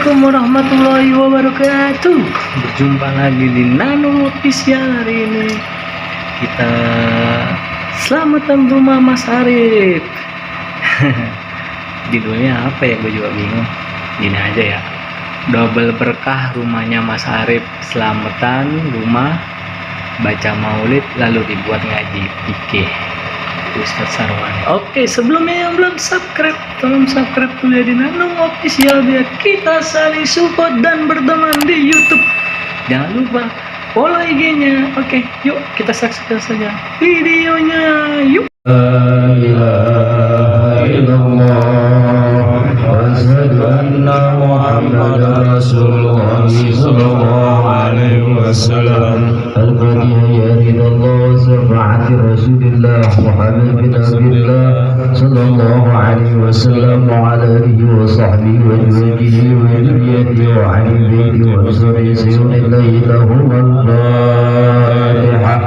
Assalamualaikum warahmatullahi wabarakatuh. Berjumpa lagi di Nano Official. Hari ini kita selamatan rumah Mas Arif. Judulnya apa ya, gue juga bingung. Gini aja ya, double berkah rumahnya Mas Arif. Selamatan rumah, baca maulid, lalu dibuat ngaji fikih Ustadz Sarwani. Oke, sebelumnya yang belum subscribe, tolong subscribe dulu ya di Nano Official biar kita saling support dan berteman di YouTube. Jangan lupa follow IG-nya. Oke, yuk kita saksikan saja videonya. Yuk. La ilaha illallah wa asyhadu anna Muhammadar Rasulullah sallallahu alaihi wasallam. Al-Fatihah ya ridallah syafaati Rasulillah Muhammad bin Abdullah sallallahu alaihi wasallam wa ala alihi wa sahbihi wa azwajihi wa dhurriyyatihi wa ahli baitihi wa ashabihi sayyidina lahum al-Fatihah.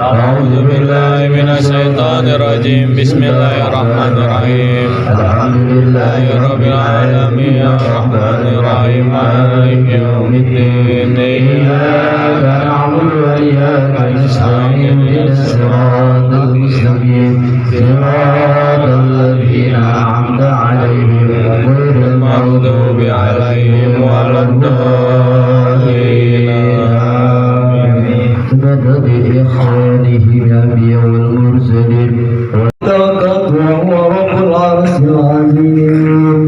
A'udzu billahi minasy syaithanir rajim. Bismillahirrahmanirrahim. Alhamdulillahirabbil alamin arrahmanir rahim maliki yaumiddin. Iyyaka na'budu wa iyyaka nasta'in ihdinas siratal mustaqim siratal ladzina an'amta 'alaihim ghairil maghdubi 'alaihim waladdallin. مدد إخوانه الأنبياء والمرسلين وهو رب العرش العظيم.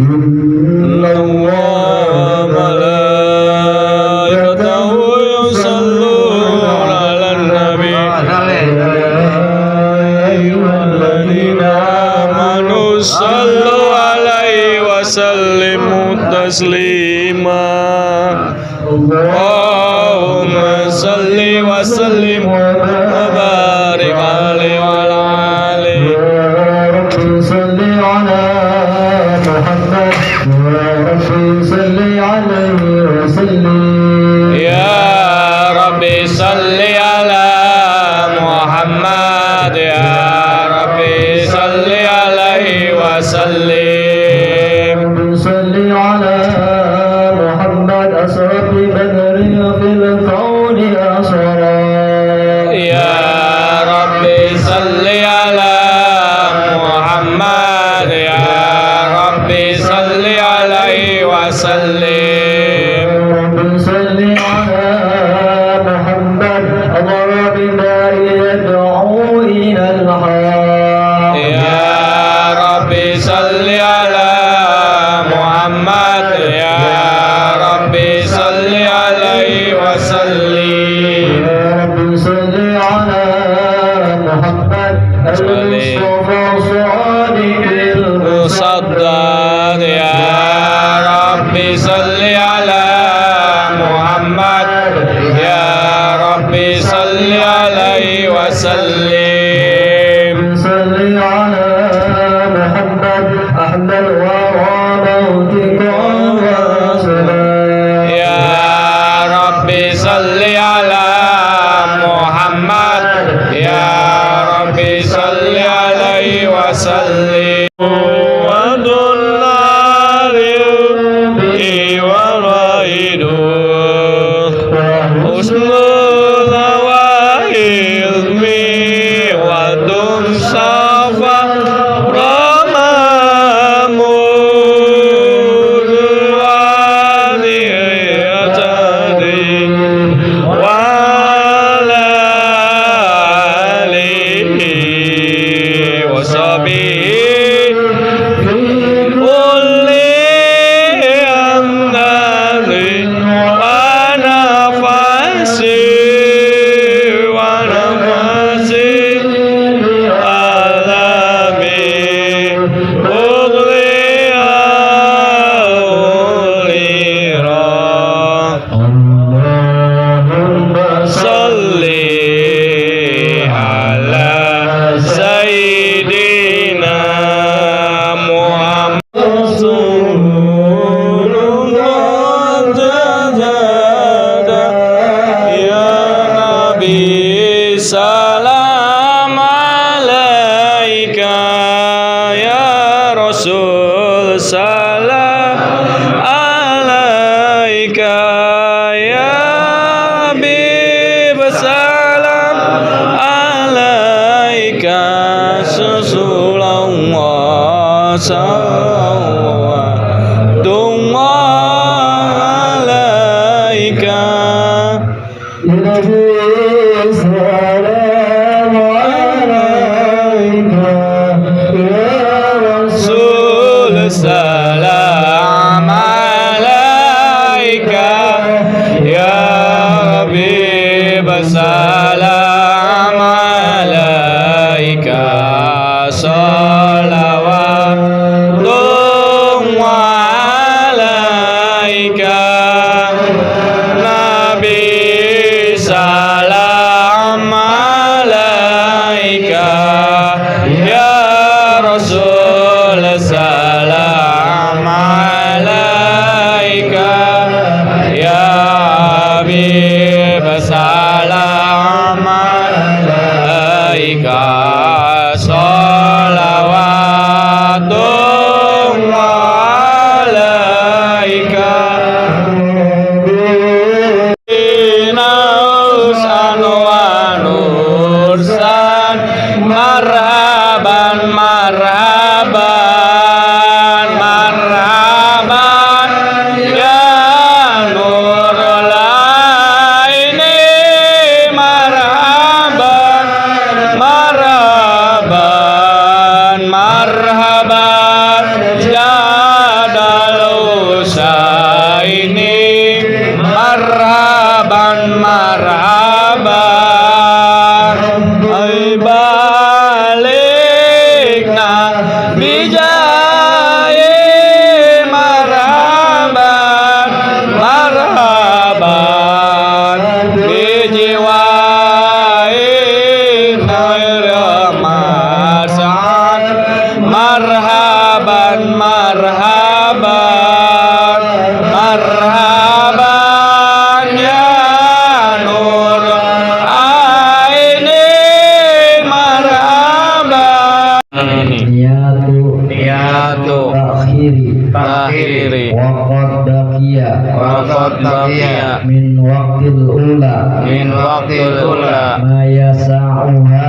إن الله وملائكته يصلون على النبي يا أيها الذين آمنوا صلوا عليه وسلموا تسليما. اللهم صل وسلم وبارك عليه وعلى آله. يا رب صل على محمد يا رب صل عليه وسلم. يا رب صل على محمد يا رب صل عليه وسلم. صل على محمد أسرف بدر في الكون أسرى. يا رب صل على محمد يا رب صل عليه وسلم. رب صل على محمد أمر بما يدعو إلى الحق. يا رب صل على محمد يا رب صل عليه وسلم. يا رب صل على محمد المصطفى صادق المصدق. يا رب صل على محمد يا رب صل عليه وسلم. صل على محمد أحمد وموتك وسلام. يا رب صل على محمد يا رب صل عليه وسلم. Sayyidina Rasulullah salawatullah alaika Rasul salam alaika ya Habib salam alaika salawatullah alaika Nabi salam alaika ya Rasul salam alaika ya Habib salam alaika salawatullah alaika Nausan wa nursan marhaban marhaban marhaban ya nurul aini marhaban marhaban marhaban ya dalusaini marhaban marhaban ay balikna bijaye marhaban marhaban bijiwain masan marhaban marhaban marhaban ya nur aini marhaban niyatu takhiri waqad baqiya min waqtil ula ma yasa'uha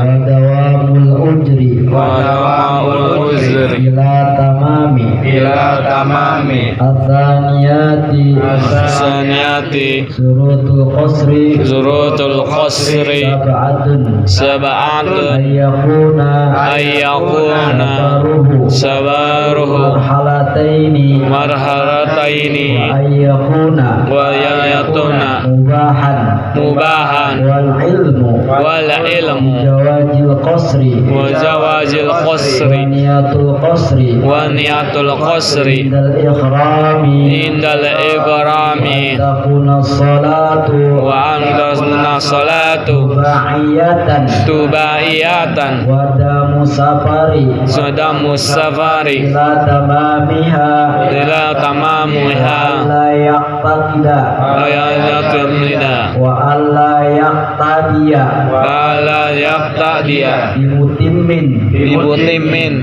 wa dawamul ujri ila tamami athaniyati surutul qasri sab'atun ayyakuna sabaruhu marhalataini wa yayatuna mubahan wal ilmu wa zawajil qasri wa niyatul qasri indal ikrami wa andasna salatu tubaiyatan sadamu safari ila tamamiha la yaqtida wa alla yaqtadiya bimutimmin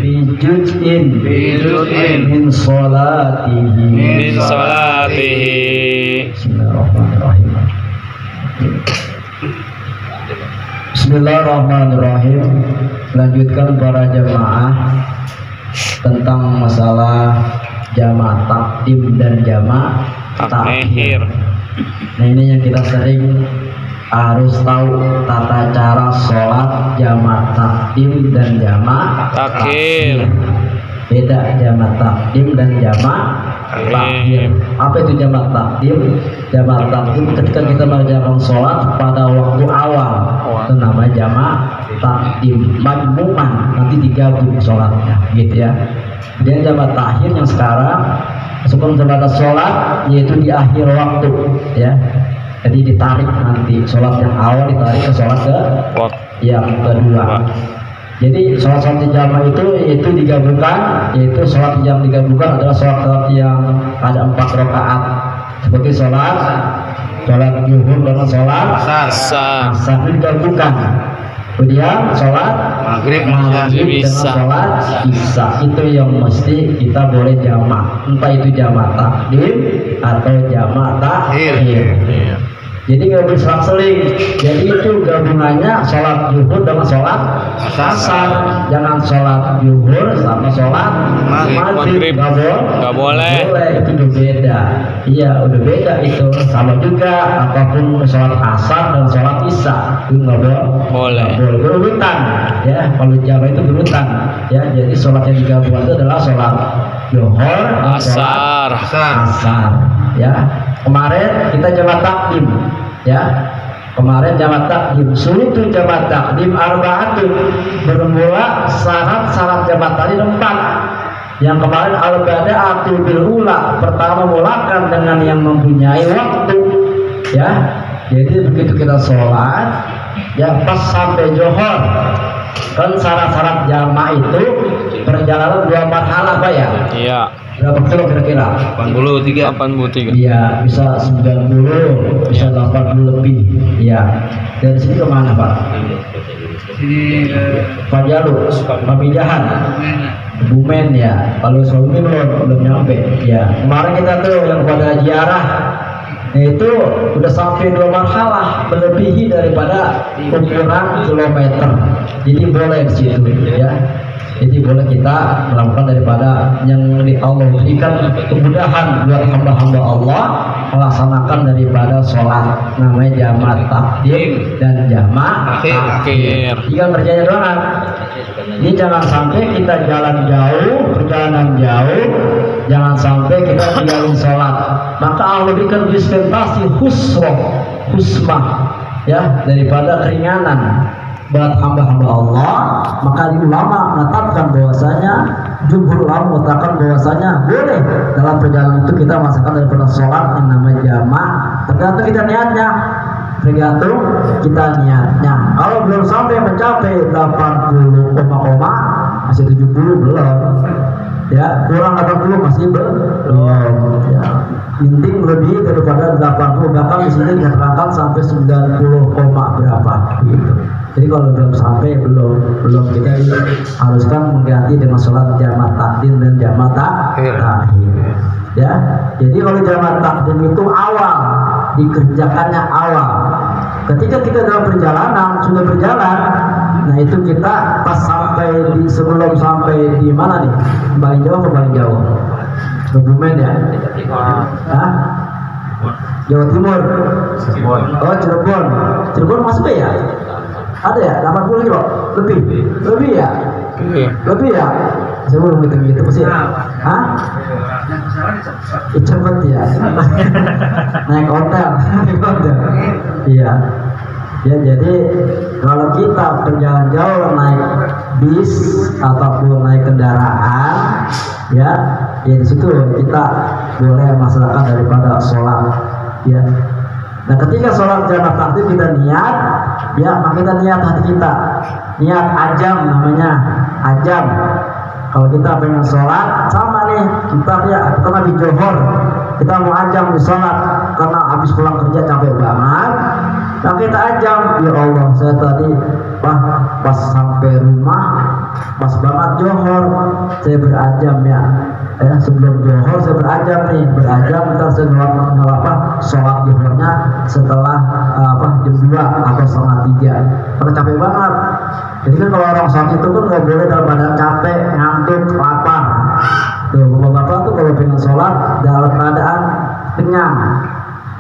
bijuz'in min salatihi Bismillahirrahmanirrahim. Lanjutkan para jamaah tentang masalah jamaah takdim dan jamaah takhir. Nah, ini yang kita sering harus tahu tata cara sholat jamaah takdim dan jamaah takhir. Beda jamaah takdim dan jamaah takhir. Apa itu jamaah takdim? Jamaah takdim ketika kita mengerjakan sholat pada waktu awal, itu namanya jamaah takdim. Majmu'an, nanti digabung sholatnya, gitu ya. Dan jamaah takhir yang sekarang sebelum terbatas sholat, yaitu di akhir waktu, ya. Jadi ditarik nanti sholat yang awal ditarik ke sholat yang kedua. Jadi sholat jamaah itu digabungkan, yaitu sholat yang digabungkan adalah sholat yang ada 4 rakaat, seperti sholat zuhur dengan sholat asar digabungkan. Kemudian sholat maghrib dengan sholat isya, itu yang mesti kita boleh jamaah, entah itu jamaah takdim atau jamaah takhir. Jadi nggak boleh selang-seling. Jadi itu gabungannya sholat zuhur dengan sholat asar. Jangan sholat zuhur sama sholat maghrib. Nggak boleh. Itu udah beda. Iya, udah beda itu. Sama juga apapun sholat asar dan sholat isya itu nggak boleh. Berurutan. Ya, kalau Jawa itu berurutan. Ya, jadi sholat yang digabungkan itu adalah sholat zuhur dan sholat asar. Ya, kemarin kita jamak takdim. Ya, kemarin jamak takdim. Surutul jamak takdim arba'atun, bermula syarat-syarat jamak takdim 4. Yang kemarin al-bada'atu bil ula, pertama mulakan dengan yang mempunyai waktu. Ya, jadi begitu kita sholat, ya pas sampai johor, kan syarat-syarat jamak itu perjalanan 2 marhalah Pak ya? Iya. Berapa kilo kira-kira? 83. Iya, bisa 90, bisa 80 lebih. Iya. Dari sini ke mana Pak? Sini Pak Jalu, Pamijahan, Bumen ya. Kalau suami belum nyampe. Ya. Kemarin kita tuh yang pada ziarah, itu udah sampai 2 marhalah, melebihi daripada ukuran kilometer. Jadi boleh di situ ya. Jadi boleh kita melakukan daripada yang Allah berikan kemudahan buat hamba-hamba Allah melaksanakan daripada sholat, namanya jamak takdim dan jamak akhir. Jika kerjanya doang. Ini jangan sampai kita jalan jauh, perjalanan jauh, jangan sampai kita tinggalin sholat. Maka Allah berikan dispensasi husmah ya, daripada keringanan buat hamba-hamba Allah. Maka ulama menetapkan bahwasanya, jumhur ulama mengatakan bahwasanya boleh dalam perjalanan itu kita masukkan daripada sholat yang namanya jamak. Tergantung kita niatnya. Kalau belum sampai mencapai 80 koma masih 70 belum. Ya, kurang 80 masih belum. Ya, inting lebih daripada 80, bahkan di sini diterangkan sampai 90 koma berapa gitu. Jadi kalau belum sampai belum kita haruskan mengganti dengan sholat jamak takdim dan jamak akhir. Ya, jadi kalau jamak takdim itu awal dikerjakannya awal. Ketika kita dalam perjalanan sudah berjalan, nah itu kita pas sampai sebelum sampai di mana nih? Paling jauh ke paling jauh? Ke Bumen ya? Hah? Jawa Timur. Oh, Cirebon. Cirebon masuk ya? Ada ya? 80 kilo? Lebih ya? Lebih ya? Saya belum gitu sih. Hah? Cepet ya. Naik hotel. Iya. Ya, jadi kalau kita perjalanan jauh naik bis ataupun naik kendaraan, ya di situ kita boleh melaksanakan daripada sholat. Ya. Nah, ketika sholat jamak takdim kita niat, ya maka kita niat hati kita, niat ajam namanya, ajam. Kalau kita pengen sholat sama nih, kita ya kita di johor, kita mau ajam di sholat karena habis pulang kerja capek banget. Nah kita ajam, ya Allah saya tadi pas sampai rumah, pas banget johor, saya berajam ya. Sebelum johor saya berajam, ntar saya sholat johornya setelah jam 2 atau setengah 3. Karena capek banget. Jadi kan kalau orang sholat itu kan nggak boleh dalam badan capek, ngantuk, lapar. Tuh bapak-bapak tuh kalau pengen sholat dalam keadaan kenyang,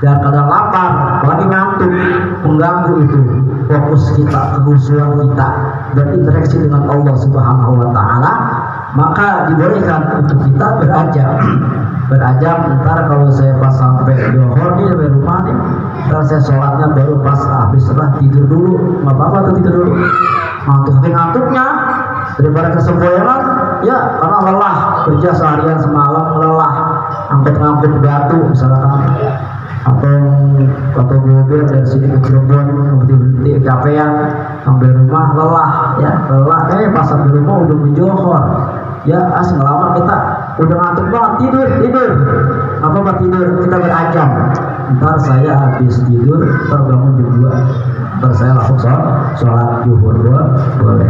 dalam keadaan lapar, lagi ngantuk, mengganggu itu fokus kita, kehusuan kita, berinteraksi dengan Allah Subhanahu Wa Taala. Maka dibolehkan untuk kita berajam. Ntar kalau saya pas sampai johor nih sampai rumah nih, ntar saya sholatnya baru pas habis setelah tidur dulu. Nggak apa-apa tuh tidur dulu. Ngantuknya daripada kesempoyangan, ya karena lelah kerja seharian semalam, lelah angkut batu misalkan, atau mobil dari sini ke Cirebon berhenti kecapean sampai rumah lelah pas sampai rumah udah menjohor. Ya asing lama kita udah ngantuk banget, tidur tidur, kita berajam. Ntar saya habis tidur terbangun jam 2, ntar saya langsung sholat zuhur boleh.